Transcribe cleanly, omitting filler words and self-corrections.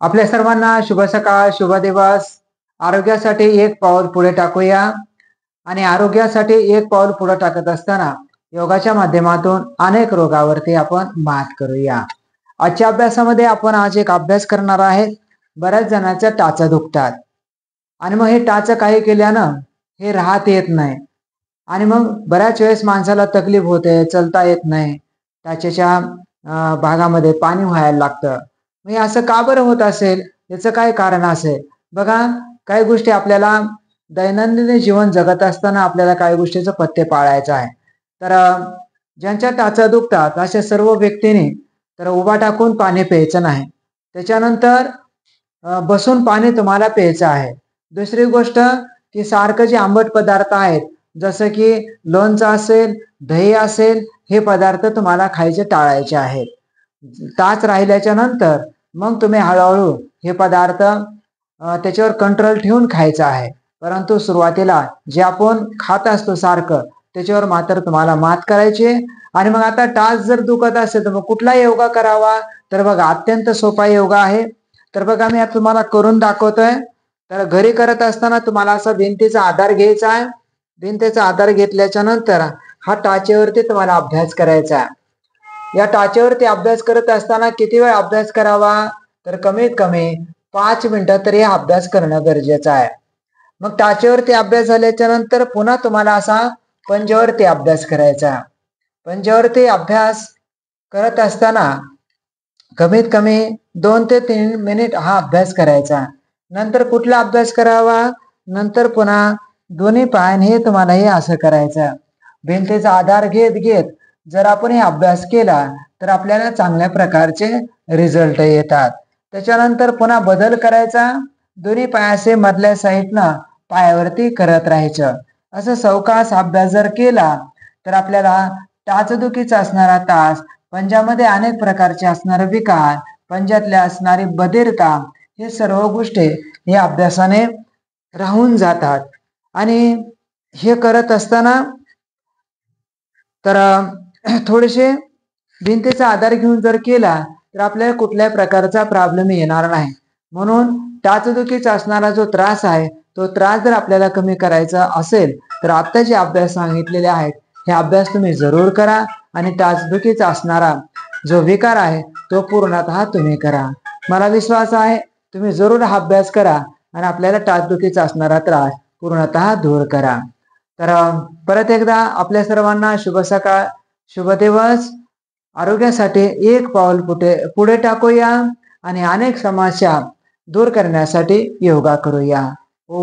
आपल्या सर्वांना शुभ सकाळ, शुभ दिवस. आरोग्यासाठी एक पाऊल पुढे टाकूया आणि आरोग्यासाठी एक पाऊल पुढे टाकत असताना योगाच्या माध्यमातून अनेक रोगावरती आपण मात करूया. आजच्या अभ्यासामध्ये आपण आज एक अभ्यास करणार आहे. बऱ्याच जणांच्या टाचा दुखतात आणि मग हे टाच काही केल्यानं हे राहत येत नाही आणि मग बऱ्याच वेळेस माणसाला तकलीफ होते, चलता येत नाही, टाचेच्या भागामध्ये पाणी व्हायला लागतं. मग असं का बरं होत असेल, याचं काय कारण असेल? बघा, काही गोष्टी आपल्याला दैनंदिन जीवन जगत असताना आपल्याला काही गोष्टीचं पथ्य पाळायचं आहे. तर ज्यांच्या टाचा दुखतात अशा सर्व व्यक्तींनी तर उभा टाकून पाणी प्यायचं नाही. त्याच्यानंतर बसून पाणी तुम्हाला प्यायचं आहे. दुसरी गोष्ट की सारखं जे आंबट पदार्थ आहेत, जसं की लोणचं असेल, दही असेल, हे पदार्थ तुम्हाला खायचे टाळायचे आहेत. टाच राहिल्याच्या नंतर मग तुम्ही हळूहळू हे पदार्थ त्याच्यावर कंट्रोल ठेवून खायचा आहे. परंतु सुरुवातीला जे आपण खात असतो सारखं, त्याच्यावर मात्र तुम्हाला मात करायची आहे. आणि मग आता टाच जर दुखत असेल तर मग कुठला योगा करावा? तर बघा, अत्यंत सोपा योगा आहे. तर बघा, मी आता तुम्हाला करून दाखवतोय. तर घरी करत असताना तुम्हाला असा भिंतीचा आधार घ्यायचा आहे. भिंतीचा आधार घेतल्याच्या नंतर हा टाचेवरती तुम्हाला अभ्यास करायचा आहे. या टाचेवरती अभ्यास करत असताना किती वेळ अभ्यास करावा? तर कमीत कमी 5 मिनिटं तरी हा अभ्यास करणं गरजेचं आहे. मग टाचेवरती अभ्यास झाल्याच्या नंतर पुन्हा तुम्हाला असा पंजावरती अभ्यास करायचा. पंजावरती अभ्यास करत असताना कमीत कमी 2 ते 3 मिनिट हा अभ्यास करायचा. नंतर कुठला अभ्यास करावा? नंतर पुन्हा दोन्ही पायाने हे तुम्हाला हे असं करायचं. भिंतीचा आधार घेत घेत जर आपण हे अभ्यास केला तर आपल्याला चांगल्या प्रकारचे रिझल्ट येतात. त्याच्यानंतर पुन्हा बदल करायचा. दोन्ही पायाचे मधल्या साईडनं पायावरती करत राहायचं. असं सावकाश अभ्यास जर केला तर आपल्याला टाचदुखीचा असणारा त्रास, पंजामध्ये अनेक प्रकारचे असणारे विकार, पंजातले असणारी बधिरता, हे सर्व गोष्टी या अभ्यासाने राहून जातात. आणि हे करत असताना तर थोडेसे भिंतीचा आधार घेऊन जर केला तर आपल्याला कुठल्याही प्रकारचा प्रॉब्लेम येणार नाही. म्हणून टाचदुखीचा असणारा जो त्रास आहे, तो त्रास जर आपल्याला कमी करायचा असेल तर आता जे अभ्यास सांगितलेले आहेत हे अभ्यास तुम्ही जरूर करा आणि टाचदुखीचा असणारा जो विकार आहे तो पूर्णतः तुम्ही करा. मला विश्वास आहे तुम्ही जरूर हा अभ्यास करा आणि आपल्याला टाचदुखीचा असणारा त्रास पूर्णतः दूर करा. तर परत एकदा आपल्या सर्वांना शुभ सकाळ, शुभ दिवस. आरोग्यासाठी एक पाऊल पुढे टाकूया आणि अनेक समस्या दूर करण्यासाठी योगा करूया. ओ